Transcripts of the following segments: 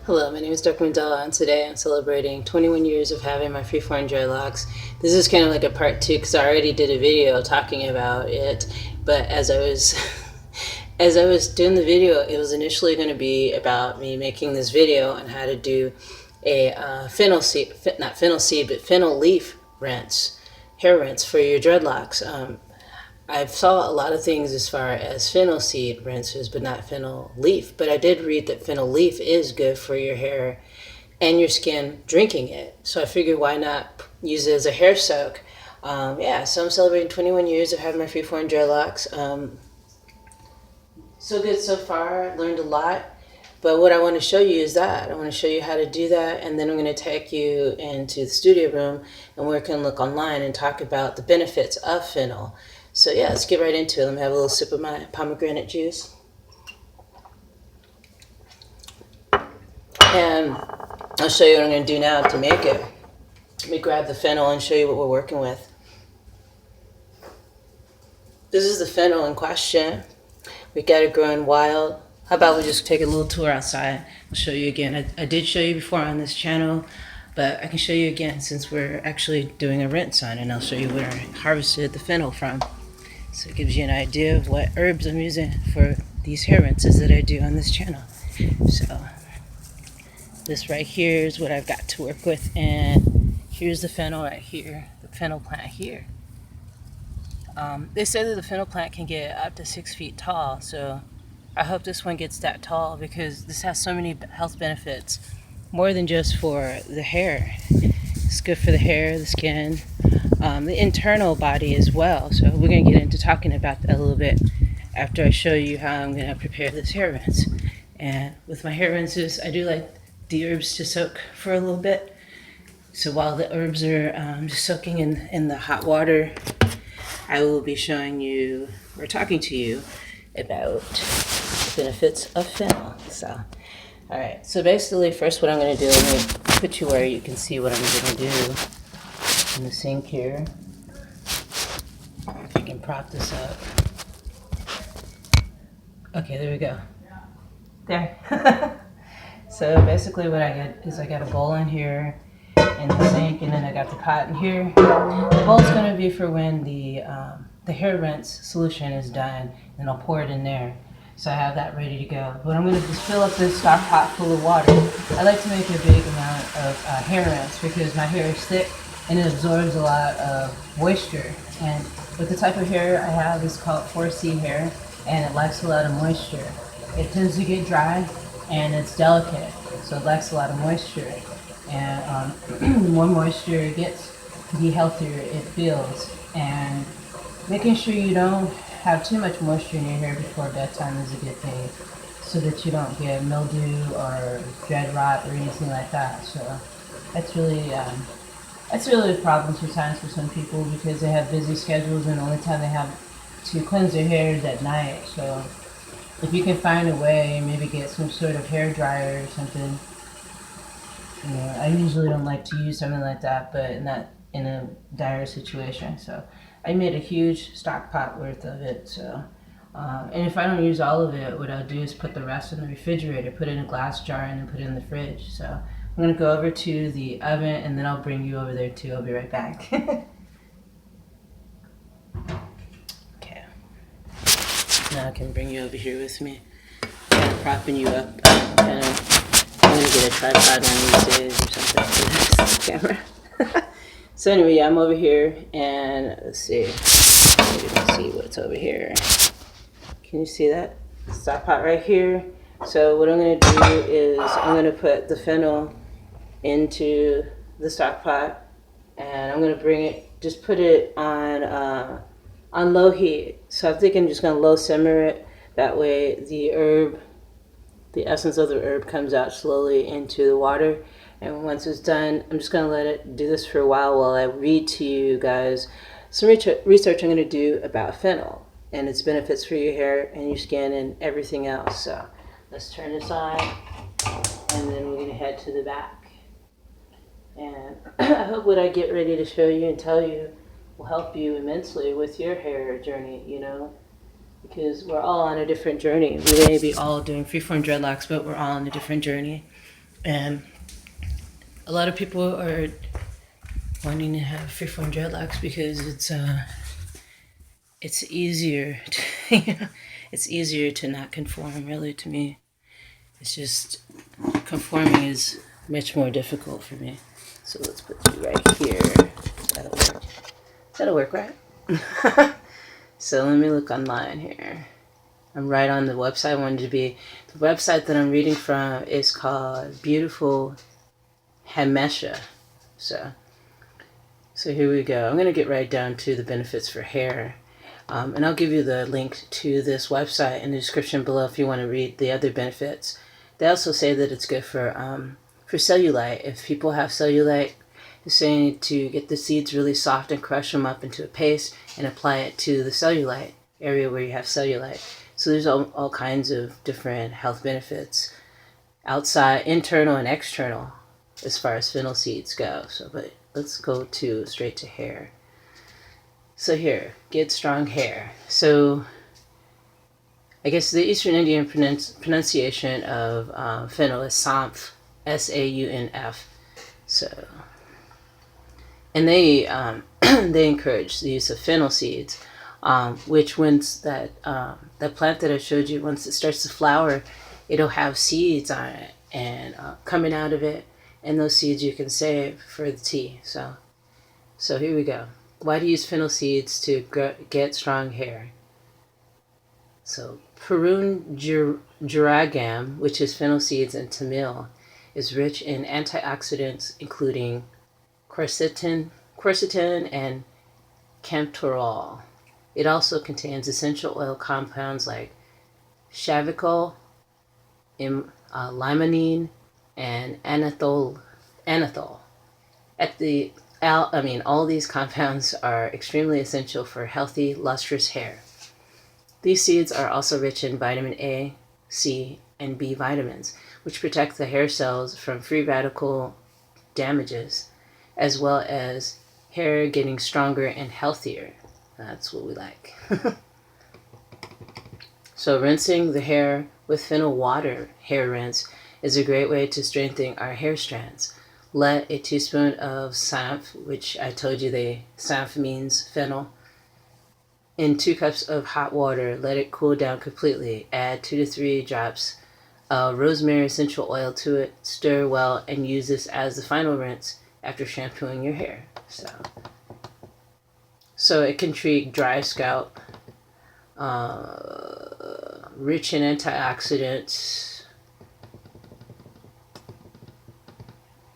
Hello, my name is Dr. Mandela, and today I'm celebrating 21 years of having my Freeform dreadlocks. This is kind of like a part two because I already did a video talking about it, but as I was as I was doing the video, it was initially going to be about me making this video on how to do a fennel seed, not fennel seed, but fennel leaf rinse, hair rinse for your dreadlocks. I've saw a lot of things as far as fennel seed rinses, but not fennel leaf. But I did read that fennel leaf is good for your hair and your skin drinking it. So I figured why not use it as a hair soak. So I'm celebrating 21 years of having my Freeform dreadlocks. So good so far. Learned a lot. But what I want to show you is that. I want to show you how to do that, and then I'm going to take you into the studio room and we can look online and talk about the benefits of fennel. So yeah, let's get right into it. Let me have a little sip of my pomegranate juice. And I'll show you what I'm going to do now to make it. Let me grab the fennel and show you what we're working with. This is the fennel in question. We got it growing wild. How about we just take a little tour outside? I'll show you again. I did show you before on this channel, but I can show you again since we're actually doing a rinse on it, and I'll show you where I harvested the fennel from. So it gives you an idea of what herbs I'm using for these hair rinses that I do on this channel. So this right here is what I've got to work with, and here's the fennel right here, the fennel plant here. They say that the fennel plant can get up to 6 feet tall, so I hope this one gets that tall because this has so many health benefits, more than just for the hair. It's good for the hair, the skin, the internal body as well. So we're going to get into talking about that a little bit after I show you how I'm going to prepare this hair rinse. And with my hair rinses, I do like the herbs to soak for a little bit. So while the herbs are just soaking in the hot water, I will be showing you or talking to you about the benefits of fennel. So, all right. So basically, first what I'm going to do, let me put you where you can see what I'm going to do in the sink here. If you can prop this up. Okay, there we go. There. So basically what I get is I got a bowl in here in the sink, and then I got the pot in here. The bowl's going to be for when the hair rinse solution is done, and I'll pour it in there. So I have that ready to go. But I'm going to just fill up this stock pot full of water. I like to make a big amount of hair rinse because my hair is thick and it absorbs a lot of moisture. And with the type of hair I have, it's called 4C hair, and it likes a lot of moisture. It tends to get dry and it's delicate, so it likes a lot of moisture. And the more moisture it gets, the healthier it feels. And making sure you don't have too much moisture in your hair before bedtime is a good thing, so that you don't get mildew or dread rot or anything like that. So that's really a problem sometimes for some people because they have busy schedules and the only time they have to cleanse their hair is at night. So if you can find a way, maybe get some sort of hair dryer or something. You know, I usually don't like to use something like that, but not in a dire situation. So I made a huge stock pot worth of it. So, and if I don't use all of it, what I'll do is put the rest in the refrigerator, put it in a glass jar, and then put it in the fridge. So I'm going to go over to the oven, and then I'll bring you over there too. I'll be right back. Okay. Now I can bring you over here with me. Kind of propping you up. I'm going to get a tripod one these days or something for this camera. So anyway, yeah, I'm over here, and let's see. Let's see what's over here. Can you see that? Stock pot right here. So what I'm going to do is I'm going to put the fennel into the stock pot, and I'm going to bring it, just put it on low heat. So I think I'm just going to low simmer it. That way the essence of the herb comes out slowly into the water. And once it's done, I'm just going to let it do this for a while I read to you guys some research I'm going to do about fennel and its benefits for your hair and your skin and everything else. So let's turn this on, and then we're going to head to the back. And I hope what I get ready to show you and tell you will help you immensely with your hair journey, you know, because we're all on a different journey. We may be all doing freeform dreadlocks, but we're all on a different journey. And a lot of people are wanting to have freeform dreadlocks because it's easier to, it's easier to not conform, really, to me. It's just conforming is much more difficult for me. So let's put you right here. That'll work. That'll work, right? So let me look online here. I'm right on the website I wanted to be. The website that I'm reading from is called Beautiful Hamesha. So here we go. I'm going to get right down to the benefits for hair. And I'll give you the link to this website in the description below if you want to read the other benefits. They also say that it's good for cellulite. If people have cellulite, they're saying to get the seeds really soft and crush them up into a paste and apply it to the cellulite area where you have cellulite. So there's all kinds of different health benefits, outside, internal, and external, as far as fennel seeds go. So, but let's go straight to hair. So here, get strong hair. So I guess the Eastern Indian pronunciation of fennel is Saunf, S-A-U-N-F. So, and they they encourage the use of fennel seeds, which once that plant that I showed you, once it starts to flower, it'll have seeds on it and coming out of it, and those seeds you can save for the tea. So here we go. Why to use fennel seeds to get strong hair? So Perun Juragam, which is fennel seeds in Tamil, is rich in antioxidants including quercetin and camphorol. It also contains essential oil compounds like chavicol, limonene, and anethol. All these compounds are extremely essential for healthy, lustrous hair. These seeds are also rich in vitamin A, C, and B vitamins, which protect the hair cells from free radical damages, as well as hair getting stronger and healthier. That's what we like. So rinsing the hair with fennel water hair rinse is a great way to strengthen our hair strands. Let a teaspoon of saunf, which I told you saunf means fennel, in 2 cups of hot water. Let it cool down completely. Add 2 to 3 drops of rosemary essential oil to it. Stir well and use this as the final rinse after shampooing your hair. So it can treat dry scalp, rich in antioxidants.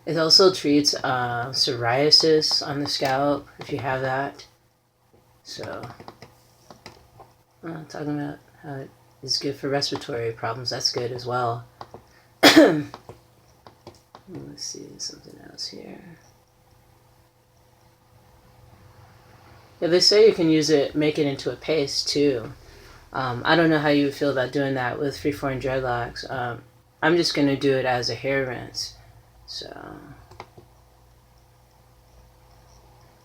It also treats psoriasis on the scalp if you have that. So talking about how it is good for respiratory problems, that's good as well. Let's see, something else here. Yeah, they say you can use it, make it into a paste too. I don't know how you would feel about doing that with freeform dreadlocks. I'm just going to do it as a hair rinse. So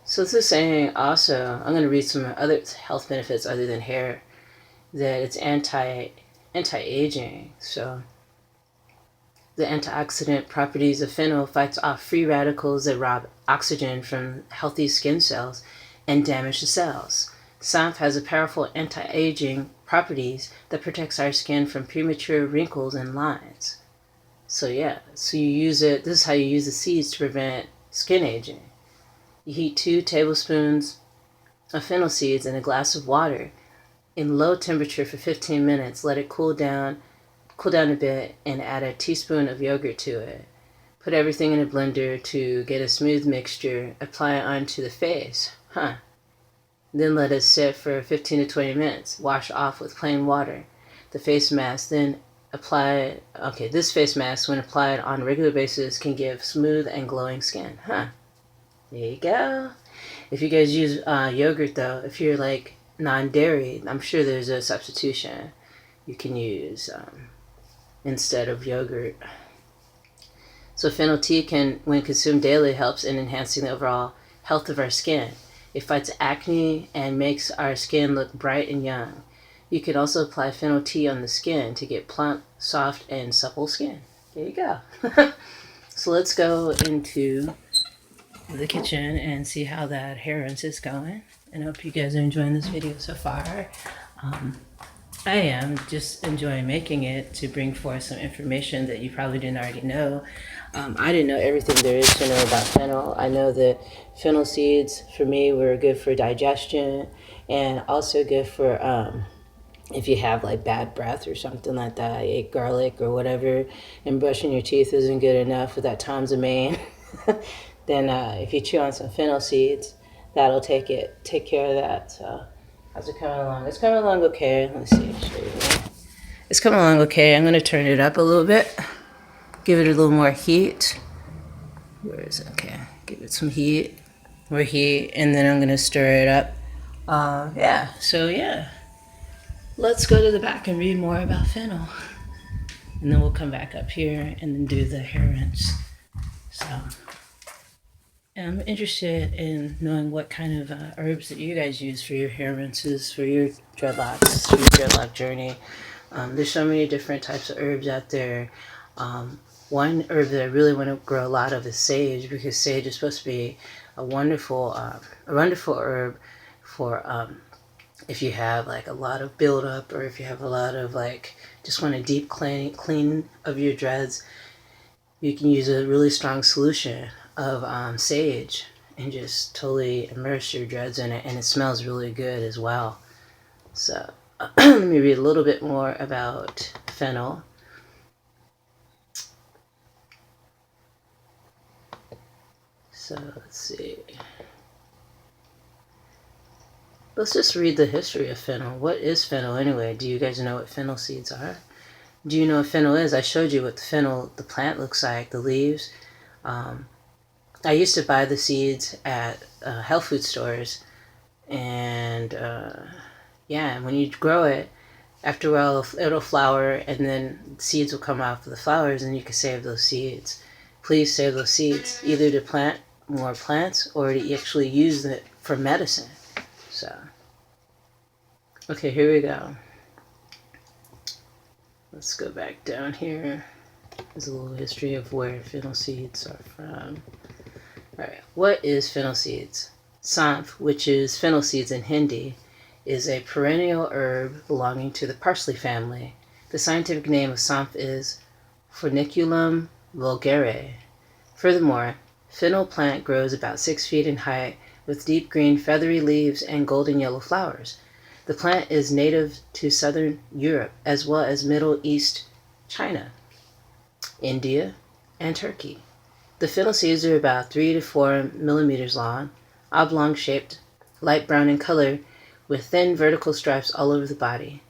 this is saying also, I'm going to read some other health benefits other than hair, that it's anti-aging. So the antioxidant properties of fennel fights off free radicals that rob oxygen from healthy skin cells and damage the cells. Saunf has a powerful anti-aging properties that protects our skin from premature wrinkles and lines. So yeah, so you use it, this is how you use the seeds to prevent skin aging. You heat 2 tablespoons of fennel seeds in a glass of water in low temperature for 15 minutes. Let it cool down a bit and add a teaspoon of yogurt to it. Put everything in a blender to get a smooth mixture. Apply it onto the face. Then let it sit for 15 to 20 minutes. Wash off with plain water. The face mask then this face mask, when applied on a regular basis, can give smooth and glowing skin. There you go. If you guys use yogurt though, if you're like non-dairy, I'm sure there's a substitution you can use instead of yogurt. So fennel tea can, when consumed daily, helps in enhancing the overall health of our skin. It fights acne and makes our skin look bright and young. You can also apply fennel tea on the skin to get plump, soft, and supple skin. There you go. So let's go into the kitchen and see how that hair rinse is going. And I hope you guys are enjoying this video so far. I am just enjoying making it to bring forth some information that you probably didn't already know. I didn't know everything there is to know about fennel. I know that fennel seeds for me were good for digestion and also good for if you have like bad breath or something like that. You ate garlic or whatever and brushing your teeth isn't good enough with that Tom's of Maine. Then if you chew on some fennel seeds, that'll take care of that. So how's it coming along? It's coming along okay. Let's see. Show you. It's coming along okay. I'm going to turn it up a little bit. Give it a little more heat. Where is it? Okay. Give it some heat. More heat. And then I'm going to stir it up. Yeah. So, yeah. Let's go to the back and read more about fennel. And then we'll come back up here and then do the hair rinse. So, I'm interested in knowing what kind of herbs that you guys use for your hair rinses, for your dreadlocks, for your dreadlock journey. There's so many different types of herbs out there. One herb that I really want to grow a lot of is sage, because sage is supposed to be a wonderful herb for if you have like a lot of buildup, or if you have a lot of like just want a deep clean of your dreads. You can use a really strong solution of sage and just totally immerse your dreads in it, and it smells really good as well. So let me read a little bit more about fennel. So let's see. Let's just read the history of fennel. What is fennel anyway? Do you guys know what fennel seeds are? Do you know what fennel is? I showed you what the plant looks like, the leaves. I used to buy the seeds at health food stores, and yeah, when you grow it, after a while it'll flower, and then seeds will come out of the flowers, and you can save those seeds. Please save those seeds, either to plant more plants or to actually use it for medicine. So, okay, here we go. Let's go back down here. There's a little history of where fennel seeds are from. Alright, what is fennel seeds? Samph, which is fennel seeds in Hindi, is a perennial herb belonging to the parsley family. The scientific name of samph is Forniculum vulgare. Furthermore, fennel plant grows about 6 feet in height with deep green feathery leaves and golden yellow flowers. The plant is native to southern Europe as well as Middle East, China, India, and Turkey. The fennel seeds are about 3 to 4 millimeters long, oblong-shaped, light brown in color, with thin vertical stripes all over the body.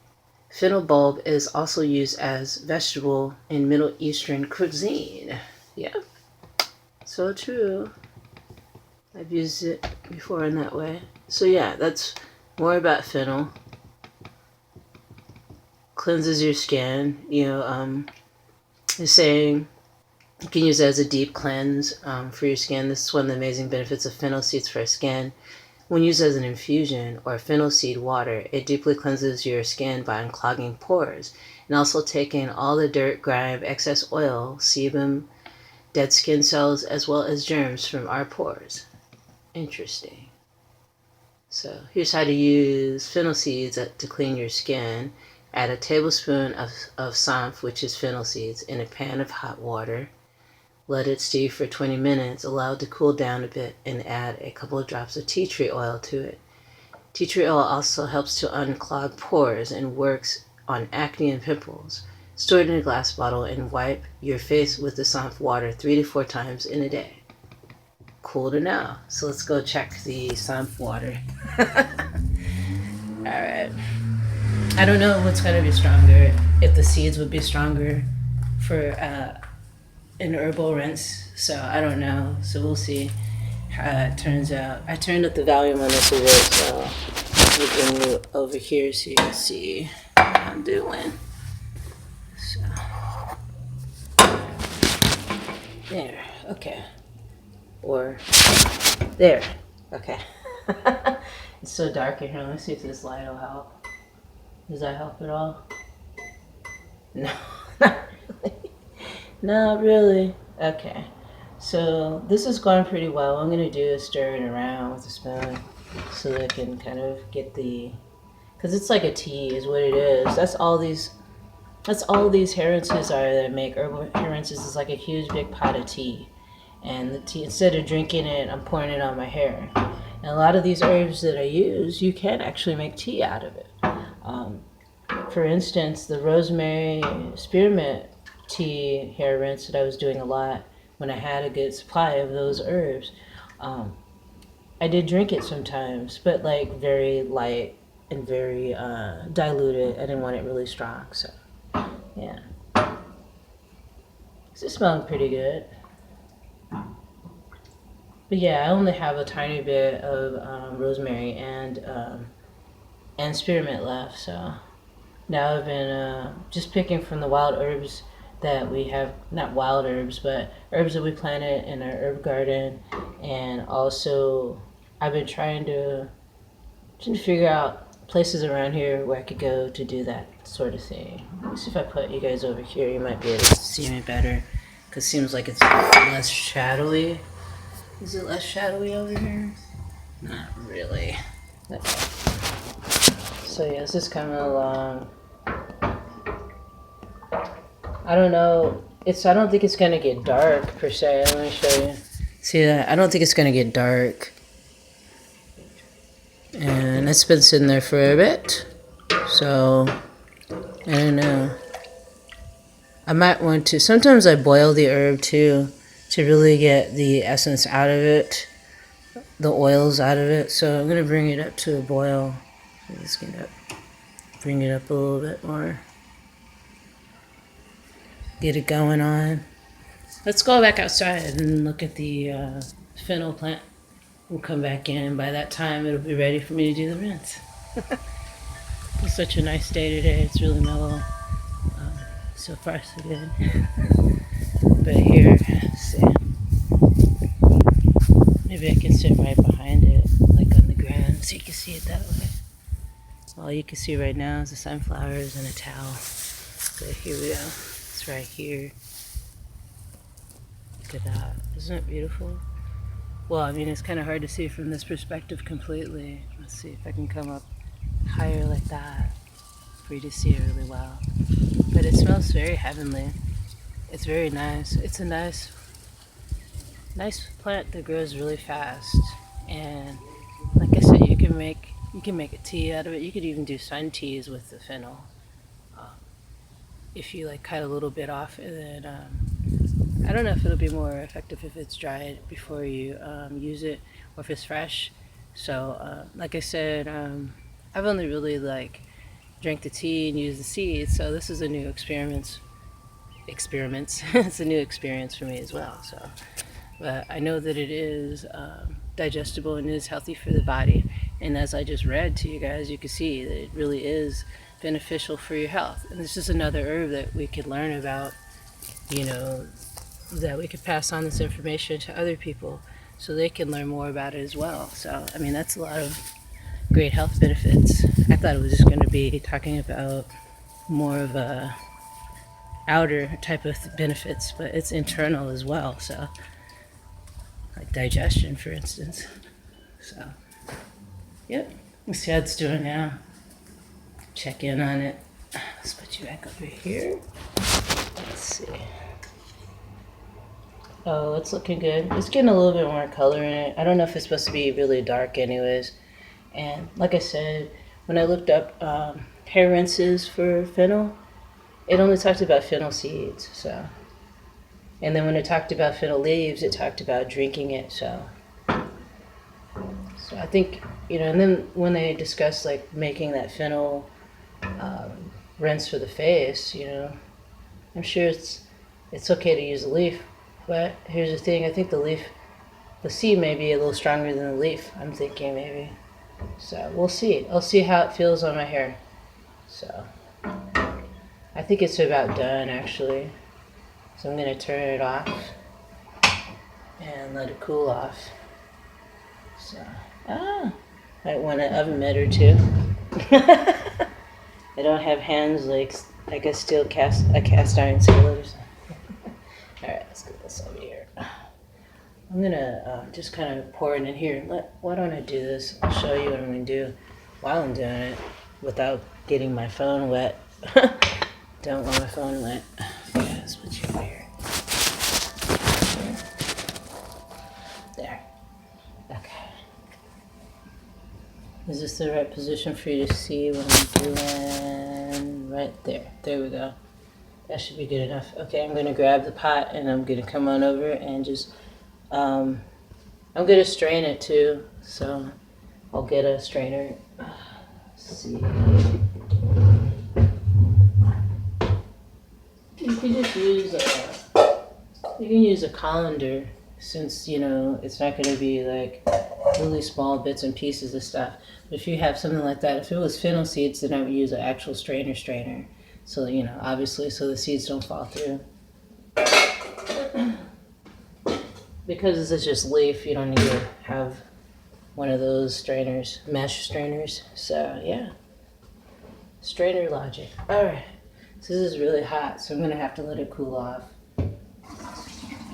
Fennel bulb is also used as vegetable in Middle Eastern cuisine. Yeah, so true. I've used it before in that way. So yeah, that's more about fennel. Cleanses your skin. Is saying you can use it as a deep cleanse for your skin. This is one of the amazing benefits of fennel seeds for our skin. When used as an infusion or fennel seed water, it deeply cleanses your skin by unclogging pores and also taking all the dirt, grime, excess oil, sebum, dead skin cells, as well as germs from our pores. Interesting. So here's how to use fennel seeds to clean your skin. Add a tablespoon of samph, which is fennel seeds, in a pan of hot water. Let it stew for 20 minutes, allow it to cool down a bit, and add a couple of drops of tea tree oil to it. Tea tree oil also helps to unclog pores and works on acne and pimples. Store it in a glass bottle and wipe your face with the samph water 3 to 4 times in a day. Cool to know. So let's go check the samph water. Alright. I don't know what's going to be stronger, if the seeds would be stronger for an herbal rinse, so I don't know. So we'll see how it turns out. I turned up the volume on this a bit, so let me bring you over here so you can see what I'm doing. So, there, okay. Or, there, okay. It's so dark in here. Let me see if this light will help. Does that help at all? No, not really. Not really. Okay. So this is going pretty well. What I'm going to do is stir it around with a spoon so that I can kind of get the, because it's like a tea is what it is. That's all these hair rinses are that make herbal hair rinses is like a huge big pot of tea. And the tea, instead of drinking it, I'm pouring it on my hair. And a lot of these herbs that I use, you can actually make tea out of it. For instance, the rosemary spearmint tea hair rinse that I was doing a lot when I had a good supply of those herbs. I did drink it sometimes, but like very light and very diluted. I didn't want it really strong, so yeah. It's smelling pretty good. But yeah, I only have a tiny bit of rosemary and spearmint left, so now I've been just picking from the wild herbs that we have, not wild herbs, but herbs that we planted in our herb garden. And also, I've been trying to figure out places around here where I could go to do that sort of thing. Let me see if I put you guys over here, you might be able to see me better, because it seems like it's less shadowy. Is it less shadowy over here? Not really. Okay. So yeah, this is coming along. I don't know. I don't think it's gonna get dark per se. Let me show you. See that? I don't think it's gonna get dark. And it's been sitting there for a bit. So I don't know. I might want to. Sometimes I boil the herb too to really get the essence out of it, the oils out of it. So I'm gonna bring it up to a boil. Let's bring it up a little bit more. Get it going on. Let's go back outside and look at the fennel plant. We'll come back in. By that time, it'll be ready for me to do the rinse. It's such a nice day today. It's really mellow. So far, so good. But here, let's see. Maybe I can sit right behind it, like on the ground, so you can see it that way. All you can see right now is the sunflowers and a towel. So here we go. It's right here. Look at that. Isn't it beautiful? Well, I mean, it's kind of hard to see from this perspective completely. Let's see if I can come up higher like that for you to see it really well. But it smells very heavenly. It's very nice. It's a nice plant that grows really fast. And like I said, you can make a tea out of it. You could even do sun teas with the fennel. If you like cut a little bit off, and then I don't know if it'll be more effective if it's dried before you use it, or if it's fresh. So like I said, I've only really drank the tea and used the seeds. So this is a new experiments. It's a new experience for me as well. So, but I know that it is digestible and is healthy for the body. And as I just read to you guys, you can see that it really is beneficial for your health. And this is another herb that we could learn about, that we could pass on this information to other people so they can learn more about it as well. So, I mean, that's a lot of great health benefits. I thought it was just going to be talking about more of a outer type of benefits, but it's internal as well. So, like digestion, for instance. So, yep. Let's see how it's doing now. Check in on it. Let's put you back over here. Let's see. Oh, it's looking good. It's getting a little bit more color in it. I don't know if it's supposed to be really dark anyways. And like I said, when I looked up hair rinses for fennel, it only talked about fennel seeds. So, and then when it talked about fennel leaves, it talked about drinking it. So I think, and then when they discussed making that fennel rinse for the face, I'm sure it's okay to use the leaf, but here's the thing. I think the seed may be a little stronger than the leaf. I'm thinking maybe. So we'll see. I'll see how it feels on my hair. So I think it's about done actually. So I'm going to turn it off and let it cool off. So, might want an oven mitt or two. I don't have hands like a cast iron skillet or something. let's get this over here. I'm gonna just kind of pour it in here. Why don't I do this? I'll show you what I'm gonna do while I'm doing it without getting my phone wet. Don't want my phone wet. Yeah, let's put you over here. There. Okay. Is this the right position for you to see what I'm doing? Right there. There we go. That should be good enough. Okay, I'm gonna grab the pot and I'm gonna come on over and just, I'm gonna strain it too. So I'll get a strainer. Let's see. You can just use a colander, since you know it's not going to be like really small bits and pieces of stuff. But if you have something like that, if it was fennel seeds, then I would use an actual strainer. So you know, obviously, so the seeds don't fall through. Because it's just leaf, you don't need to have one of those strainers, mesh strainers. So yeah, strainer logic. All right. So this is really hot, so I'm going to have to let it cool off.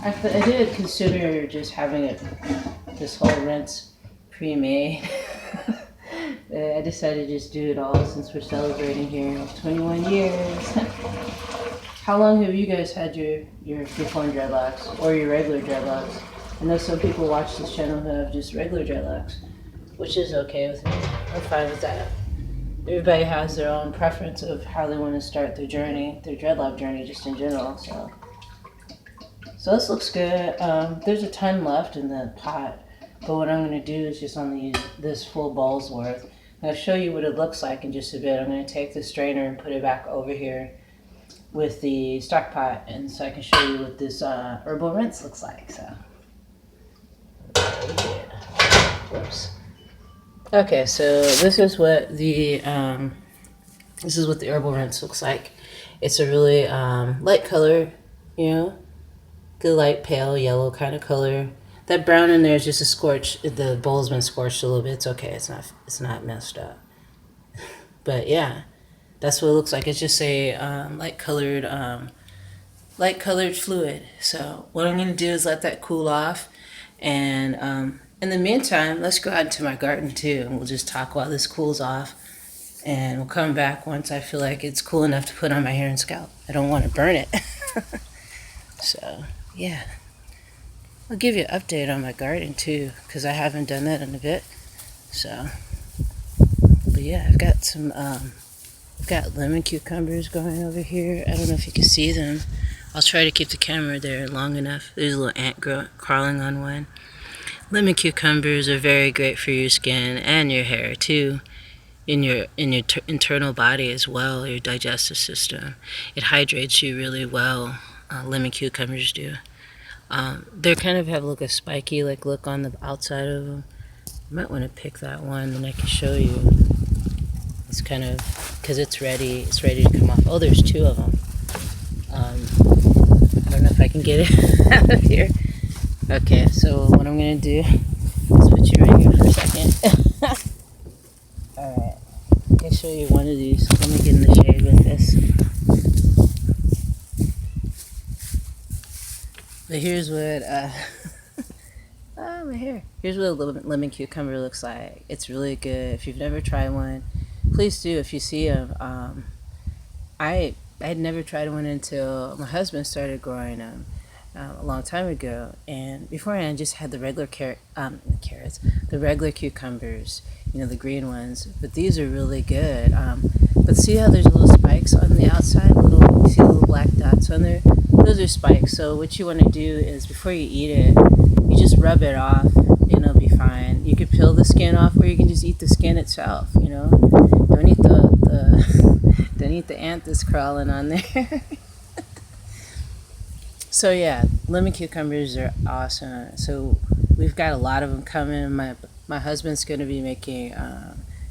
I did consider just having this whole rinse pre-made. I decided to just do it all since we're celebrating here 21 years. How long have you guys had your Freeform dreadlocks or your regular dreadlocks? I know some people watch this channel who have just regular dreadlocks, which is okay with me. I'm fine with that. Everybody has their own preference of how they want to start their journey, their dreadlock journey, just in general. So this looks good. There's a ton left in the pot, but what I'm going to do is just only use this full bowl's worth. I'll show you what it looks like in just a bit. I'm going to take the strainer and put it back over here with the stock pot, and so I can show you what this herbal rinse looks like. So, whoops. Okay, so this is what the herbal rinse looks like. It's a really light color, you know, good light pale yellow kind of color. That brown in there is just a scorch. The bowl's been scorched a little bit. It's okay. It's not messed up. But yeah, that's what it looks like. It's just a light colored fluid. So what I'm gonna do is let that cool off, and in the meantime, let's go out into my garden too, and we'll just talk while this cools off, and we'll come back once I feel like it's cool enough to put on my hair and scalp. I don't want to burn it. So yeah, I'll give you an update on my garden too, because I haven't done that in a bit. So, but yeah, I've got lemon cucumbers going over here. I don't know if you can see them. I'll try to keep the camera there long enough. There's a little ant crawling on one. Lemon cucumbers are very great for your skin and your hair too, in your internal body as well, your digestive system. It hydrates you really well. Lemon cucumbers do. They kind of have a spiky look on the outside of them. You might want to pick that one, and I can show you. It's kind of because it's ready to come off. Oh, there's two of them. I don't know if I can get it out of here. Okay, so what I'm going to do is put you right here for a second. Alright, I can show you one of these. Let me get in the shade with this. But here's what, my hair. Here's what a lemon cucumber looks like. It's really good. If you've never tried one, please do if you see them. I had never tried one until my husband started growing them. A long time ago, and beforehand I just had the regular carrots, the regular cucumbers, you know, the green ones. But these are really good. But see how there's little spikes on the outside? You see the little black dots on there? Those are spikes. So what you want to do is before you eat it, you just rub it off, and it'll be fine. You can peel the skin off, or you can just eat the skin itself. You know, don't eat don't eat the ant that's crawling on there. So yeah, lemon cucumbers are awesome. So we've got a lot of them coming. My husband's going to be making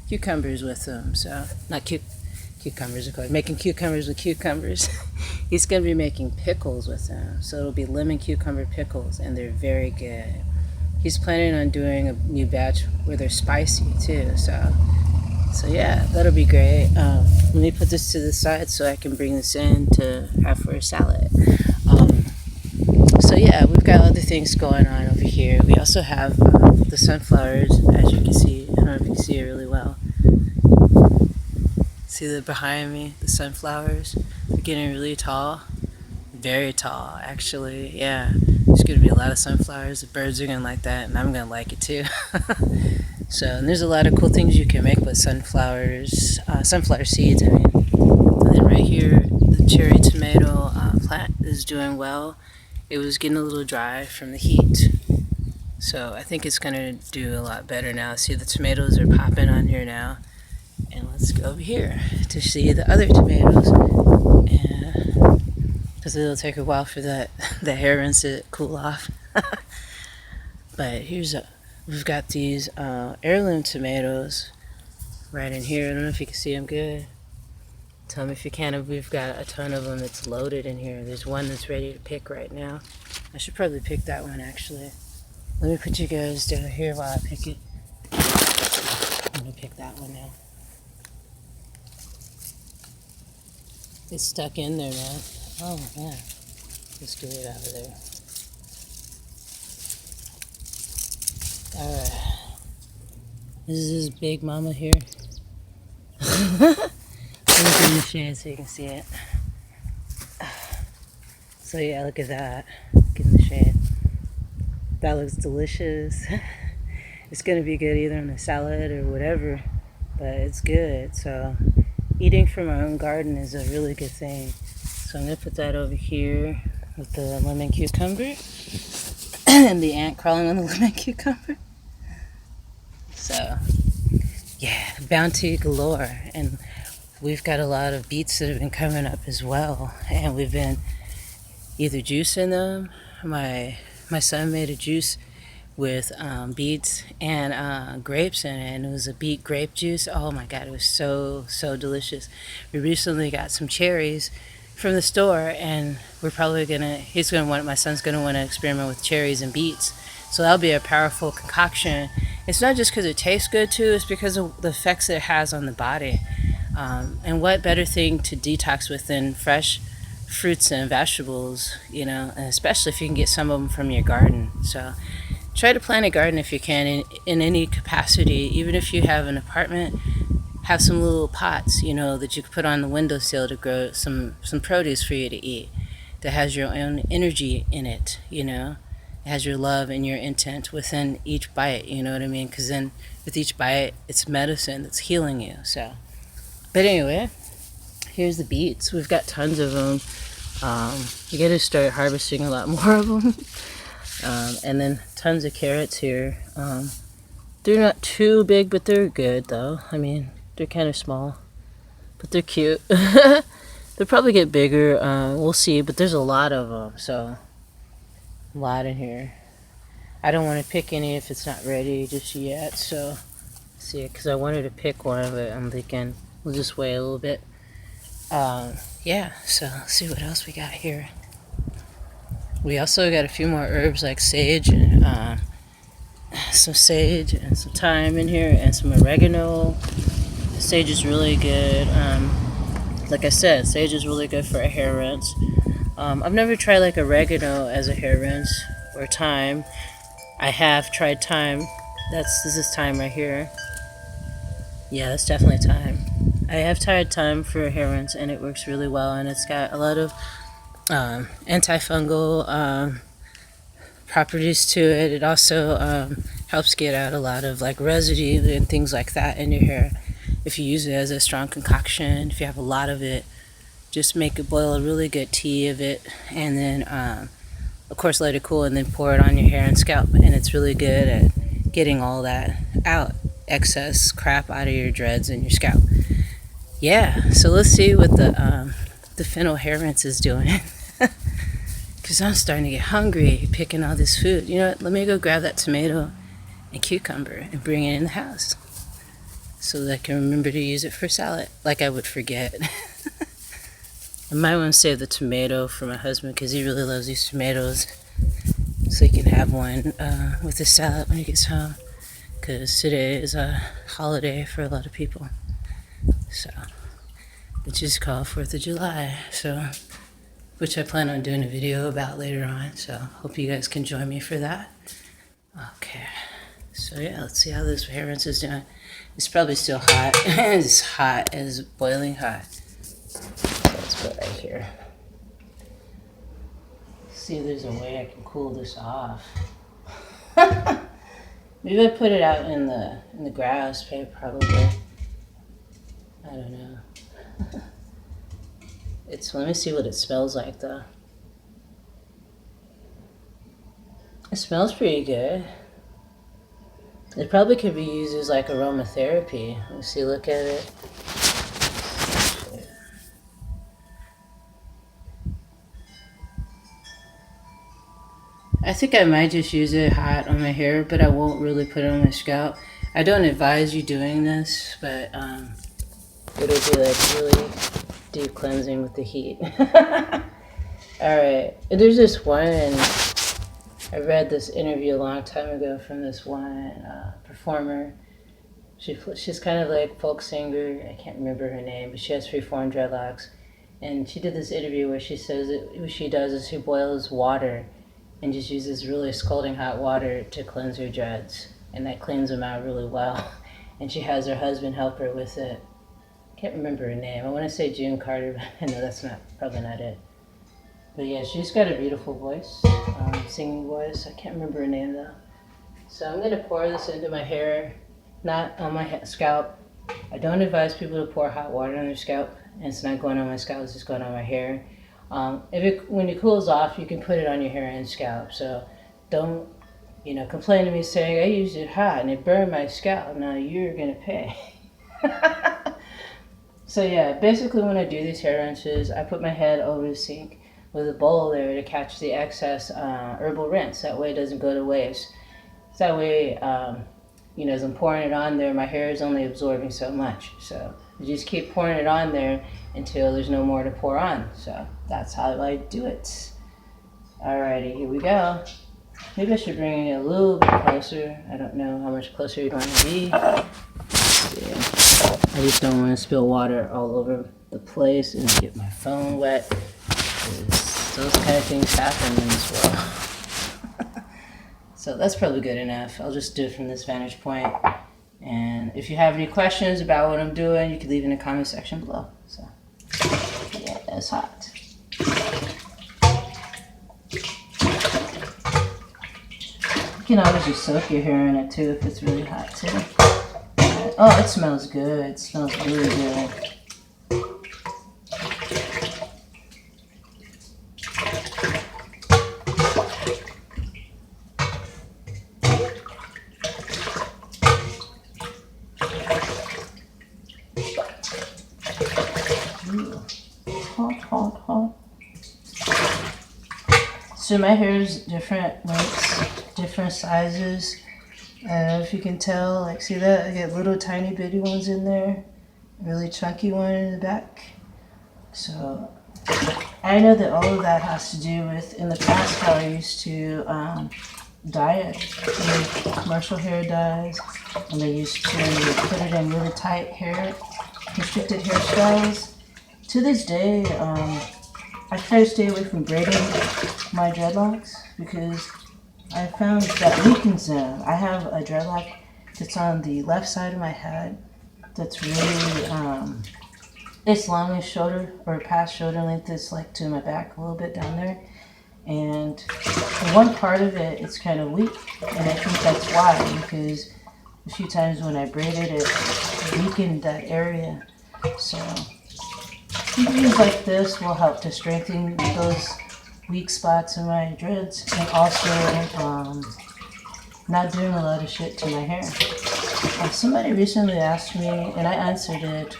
cucumbers with them. So not cucumbers, of course. Making cucumbers with cucumbers. He's going to be making pickles with them. So it'll be lemon cucumber pickles, and they're very good. He's planning on doing a new batch where they're spicy too. So yeah, that'll be great. Let me put this to the side so I can bring this in to have for a salad. yeah, we've got other things going on over here. We also have the sunflowers, as you can see. I don't know if you can see it really well. See that behind me, the sunflowers? They're getting really tall. Very tall, actually. Yeah, there's going to be a lot of sunflowers. The birds are going to like that, and I'm going to like it too. So, and there's a lot of cool things you can make with sunflowers, sunflower seeds, I mean. And then right here, the cherry tomato plant is doing well. It was getting a little dry from the heat. So I think it's going to do a lot better now. See, the tomatoes are popping on here now. And let's go over here to see the other tomatoes. Because it'll take a while for the herons to cool off. But we've got these heirloom tomatoes right in here. I don't know if you can see them good. Tell me if you can. We've got a ton of them that's loaded in here. There's one that's ready to pick right now. I should probably pick that one, actually. Let me put you guys down here while I pick it. I'm going to pick that one now. It's stuck in there, man. Oh, man. Let's get it out of there. Alright. This is his big mama here. Let me get in the shade so you can see it. So yeah, look at that. Get in the shade. That looks delicious. It's going to be good either on a salad or whatever, but it's good. So eating from our own garden is a really good thing. So I'm going to put that over here with the lemon cucumber and the ant crawling on the lemon cucumber. So yeah, bounty galore. And we've got a lot of beets that have been coming up as well, and we've been either juicing them. My son made a juice with beets and grapes in it, and it was a beet grape juice. Oh my god, it was so delicious. We recently got some cherries from the store, and my son's gonna want to experiment with cherries and beets. So that'll be a powerful concoction. It's not just because it tastes good too, it's because of the effects it has on the body. And what better thing to detox with than fresh fruits and vegetables, you know, and especially if you can get some of them from your garden. So try to plant a garden if you can in any capacity. Even if you have an apartment, have some little pots, you know, that you can put on the windowsill to grow some produce for you to eat that has your own energy in it, you know. It has your love and your intent within each bite, you know what I mean? Because then with each bite, it's medicine that's healing you. So, but anyway, here's the beets. We've got tons of them. You got to start harvesting a lot more of them. And then tons of carrots here. They're not too big, but they're good though. I mean, they're kind of small, but they're cute. They'll probably get bigger. We'll see, but there's a lot of them, so a lot in here. I don't want to pick any if it's not ready just yet, so see, because I wanted to pick one, but I'm thinking we'll just wait a little bit. Yeah, so let's see what else we got here. We also got a few more herbs like sage and some sage and some thyme in here and some oregano. Sage is really good. Like I said, sage is really good for a hair rinse. I've never tried like oregano as a hair rinse or thyme. I have tried thyme. This is thyme right here. Yeah, that's definitely thyme. I have tried thyme for hair rinse and it works really well, and it's got a lot of antifungal properties to it. It also helps get out a lot of like residue and things like that in your hair. If you use it as a strong concoction, if you have a lot of it, just boil a really good tea of it, and then of course let it cool, and then pour it on your hair and scalp. And it's really good at getting all that out, excess crap out of your dreads and your scalp. Yeah, so let's see what the Fennel hair rinse is doing. Because I'm starting to get hungry picking all this food. You know what? Let me go grab that tomato and cucumber and bring it in the house so that I can remember to use it for salad, like I would forget. I might want to save the tomato for my husband because he really loves these tomatoes, so he can have one with his salad when he gets home, because today is a holiday for a lot of people. So, which is called 4th of July. So which I plan on doing a video about later on. So hope you guys can join me for that. Okay, so yeah, let's see how this hair rinse is doing. It's probably still hot. It's hot, it's boiling hot. So let's put right here. See if there's a way I can cool this off. Maybe I put it out in the grass, probably. I don't know. Let me see what it smells like though. It smells pretty good. It probably could be used as like aromatherapy. Let me see, look at it. I think I might just use it hot on my hair, but I won't really put it on my scalp. I don't advise you doing this, but it'll be like really deep cleansing with the heat. Alright, there's this one, and I read this interview a long time ago from this one performer. She's kind of like folk singer. I can't remember her name, but she has Freeform dreadlocks. And she did this interview where she says that what she does is she boils water and just uses really scalding hot water to cleanse her dreads. And that cleans them out really well. And she has her husband help her with it. I can't remember her name. I want to say June Carter, but I know that's probably not it. But yeah, she's got a beautiful voice, singing voice. I can't remember her name though. So I'm gonna pour this into my hair, not on my scalp. I don't advise people to pour hot water on their scalp, and it's not going on my scalp, it's just going on my hair. When it cools off, you can put it on your hair and scalp. So don't, complain to me saying, I used it hot and it burned my scalp. Now you're gonna pay. So yeah, basically when I do these hair rinses, I put my head over the sink with a bowl there to catch the excess herbal rinse. That way it doesn't go to waste. So that way, as I'm pouring it on there, my hair is only absorbing so much. So you just keep pouring it on there until there's no more to pour on. So that's how I do it. Alrighty, here we go. Maybe I should bring it a little bit closer. I don't know how much closer you want to be. Let's see. I just don't want to spill water all over the place and get my phone wet. Those kind of things happen in this world. So that's probably good enough. I'll just do it from this vantage point. And if you have any questions about what I'm doing, you can leave in the comment section below. So yeah, that's hot. You can always just soak your hair in it too if it's really hot too. Oh, it smells good. It smells really good. Hot. So my hair is different lengths, different sizes. I don't know if you can tell, like see that? I got little tiny bitty ones in there, really chunky one in the back. So I know that all of that has to do with, in the past, how I used to dye it. Commercial hair dyes, and they used to put it in really tight hair, constricted hairstyles. To this day, I try to stay away from braiding my dreadlocks because I found that weakens them. I have a dreadlock that's on the left side of my head that's really, it's long as shoulder or past shoulder length. It's like to my back a little bit down there. And one part of it, it's kind of weak. And I think that's why, because a few times when I braided it weakened that area. So things like this will help to strengthen those weak spots in my dreads, and also not doing a lot of shit to my hair. Somebody recently asked me, and I answered it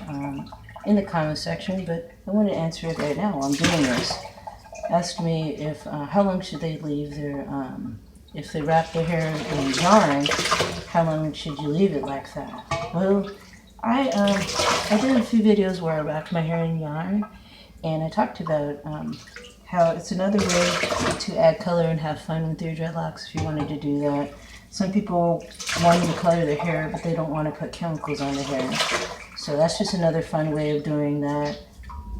in the comment section, but I want to answer it right now while I'm doing this. Asked me if how long should they leave their if they wrap their hair in yarn, how long should you leave it like that? Well, I did a few videos where I wrapped my hair in yarn, and I talked about how it's another way to add color and have fun with your dreadlocks if you wanted to do that. Some people want to color their hair, but they don't want to put chemicals on their hair. So that's just another fun way of doing that.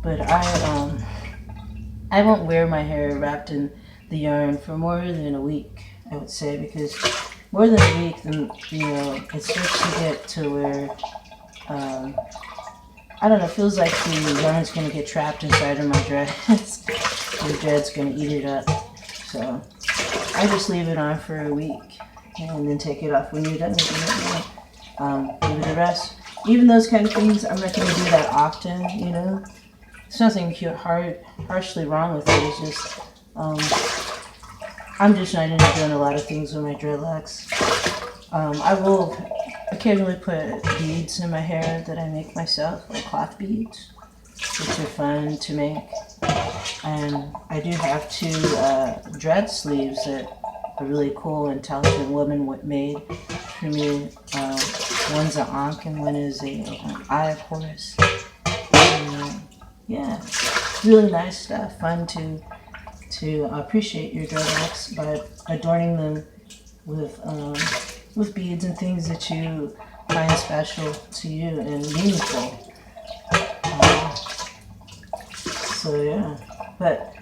But I I won't wear my hair wrapped in the yarn for more than a week, I would say, because more than a week, then, you know, it starts to get to where, I don't know, it feels like the yarn's going to get trapped inside of my dreads. The dread's going to eat it up. So I just leave it on for a week and then take it off when you're done with it. Give it a rest. Even those kind of things, I'm not going to do that often, you know. There's nothing harshly wrong with it. It's just, I'm just not into doing a lot of things with my dreadlocks. I will occasionally put beads in my hair that I make myself, like cloth beads, which are fun to make. And I do have two dread sleeves that a really cool, intelligent woman made for me. One's an Ankh and one is a Eye of Horus. And, yeah, really nice stuff. Fun to appreciate your dreadlocks by adorning them with beads and things that you find special to you and meaningful. So yeah, but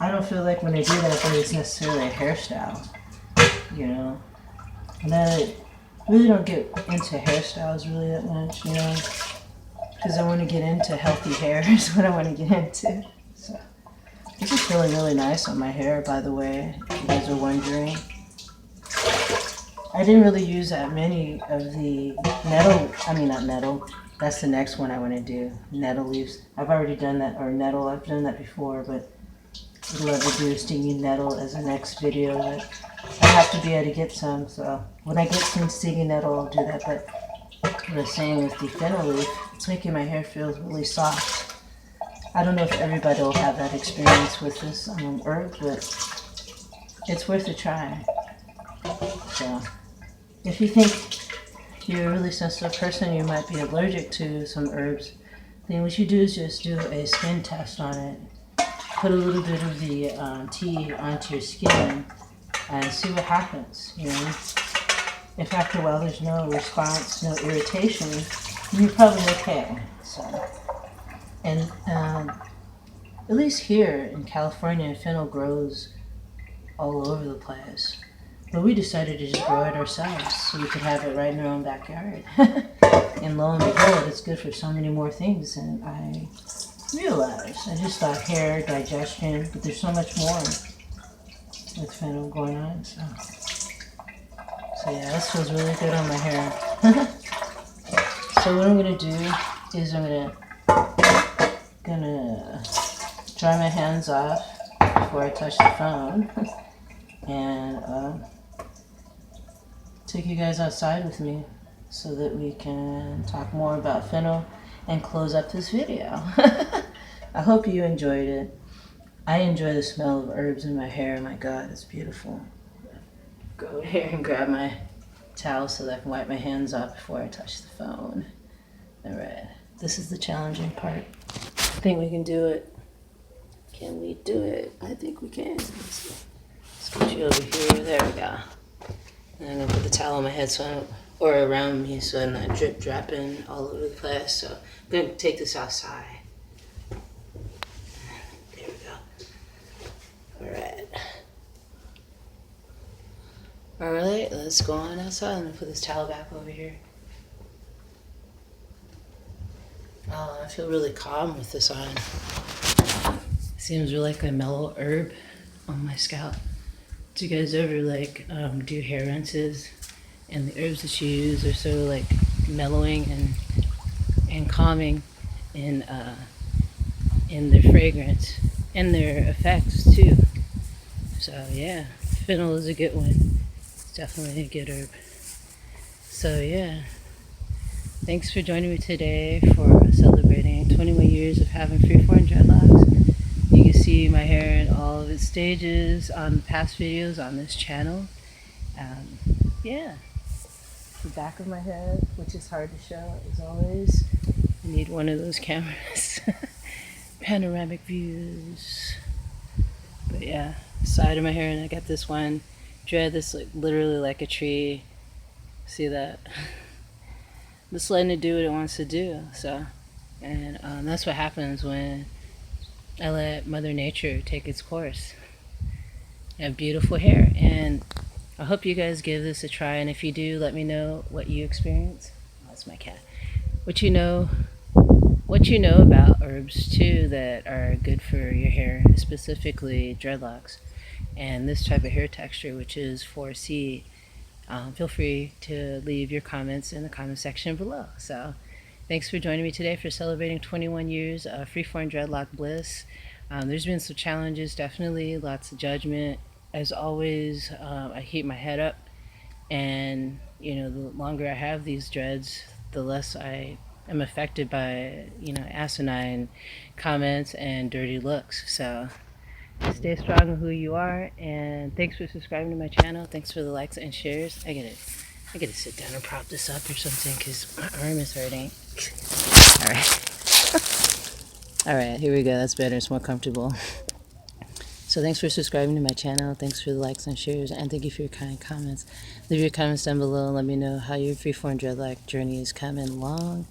I don't feel like when I do that it's necessarily a hairstyle, you know. And I really don't get into hairstyles really that much, you know, because I want to get into healthy hair is what I want to get into. So this is really, really nice on my hair, by the way, if you guys are wondering. I didn't really use that many of the nettle, that's the next one I want to do, nettle leaves. I've already done that, or nettle, I've done that before, but I'd love to do stinging nettle as a next video. But I have to be able to get some, so when I get some stinging nettle, I'll do that. But what I was saying with the fennel leaf, it's making my hair feel really soft. I don't know if everybody will have that experience with this herb, but it's worth a try. So if you think you're a really sensitive person, you might be allergic to some herbs, then what you do is just do a skin test on it. Put a little bit of the tea onto your skin and see what happens, you know. If after a while there's no response, no irritation, you're probably okay. So, and at least here in California, fennel grows all over the place. But we decided to just grow it ourselves so we could have it right in our own backyard. And lo and behold, it's good for so many more things than I realized. I just thought hair, digestion, but there's so much more with fennel going on. So yeah, this feels really good on my hair. So what I'm gonna do is I'm gonna dry my hands off before I touch the phone. And take you guys outside with me so that we can talk more about fennel and close up this video. I hope you enjoyed it. I enjoy the smell of herbs in my hair. My God, it's beautiful. Go here and grab my towel so that I can wipe my hands off before I touch the phone. All right, this is the challenging part. I think we can do it. Can we do it? I think we can. Let's get you over here. There we go. And I'm gonna put the towel on my head or around me so I'm not drip dropping all over the place. So I'm gonna take this outside. There we go. All right, let's go on outside. I'm gonna put this towel back over here. Oh, I feel really calm with this on. Seems really like a mellow herb on my scalp. Do you guys ever do hair rinses and the herbs that you use are so like mellowing and calming in their fragrance and their effects too. So yeah, fennel is a good one. It's definitely a good herb. So yeah, thanks for joining me today for celebrating 21 years of having Freeform dreadlocks. You can see my hair in all of its stages on the past videos on this channel. Yeah, the back of my head, which is hard to show as always. I need one of those cameras. Panoramic views. But yeah, side of my hair, and I got this one dread that's like literally like a tree. See that? Just letting it do what it wants to do. So, and that's what happens when I let Mother Nature take its course. I have beautiful hair, and I hope you guys give this a try, and if you do, let me know what you experience. Oh, that's my cat. What you know about herbs too that are good for your hair, specifically dreadlocks and this type of hair texture, which is 4C. Feel free to leave your comments in the comment section below. So thanks for joining me today for celebrating 21 years of Freeform Dreadlock Bliss. There's been some challenges, definitely, lots of judgment. As always, I keep my head up, and the longer I have these dreads, the less I am affected by asinine comments and dirty looks. So stay strong in who you are, and thanks for subscribing to my channel. Thanks for the likes and shares. I gotta sit down and prop this up or something because my arm is hurting. All right. All right, here we go. That's better. It's more comfortable. So thanks for subscribing to my channel. Thanks for the likes and shares, and thank you for your kind comments. Leave your comments down below and let me know how your Freeform dreadlock journey is coming along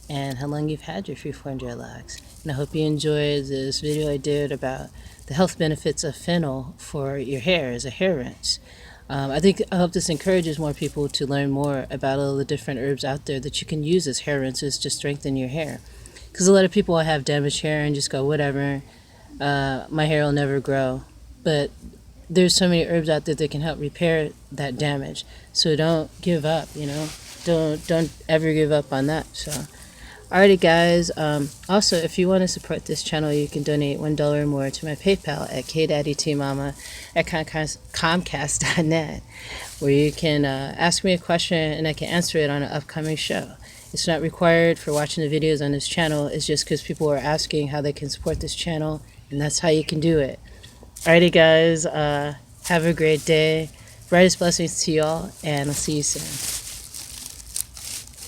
and how long you've had your Freeform dreadlocks. And I hope you enjoyed this video I did about the health benefits of Fennel for your hair as a hair rinse. I hope this encourages more people to learn more about all the different herbs out there that you can use as hair rinses to strengthen your hair. Because a lot of people have damaged hair and just go, whatever, my hair will never grow. But there's so many herbs out there that can help repair that damage. So don't give up, Don't ever give up on that. So alrighty guys, also if you want to support this channel, you can donate $1 or more to my PayPal at kdaddytmama@comcast.net, where you can ask me a question and I can answer it on an upcoming show. It's not required for watching the videos on this channel. It's just because people are asking how they can support this channel, and that's how you can do it. Alrighty guys, have a great day. Brightest blessings to y'all, and I'll see you soon.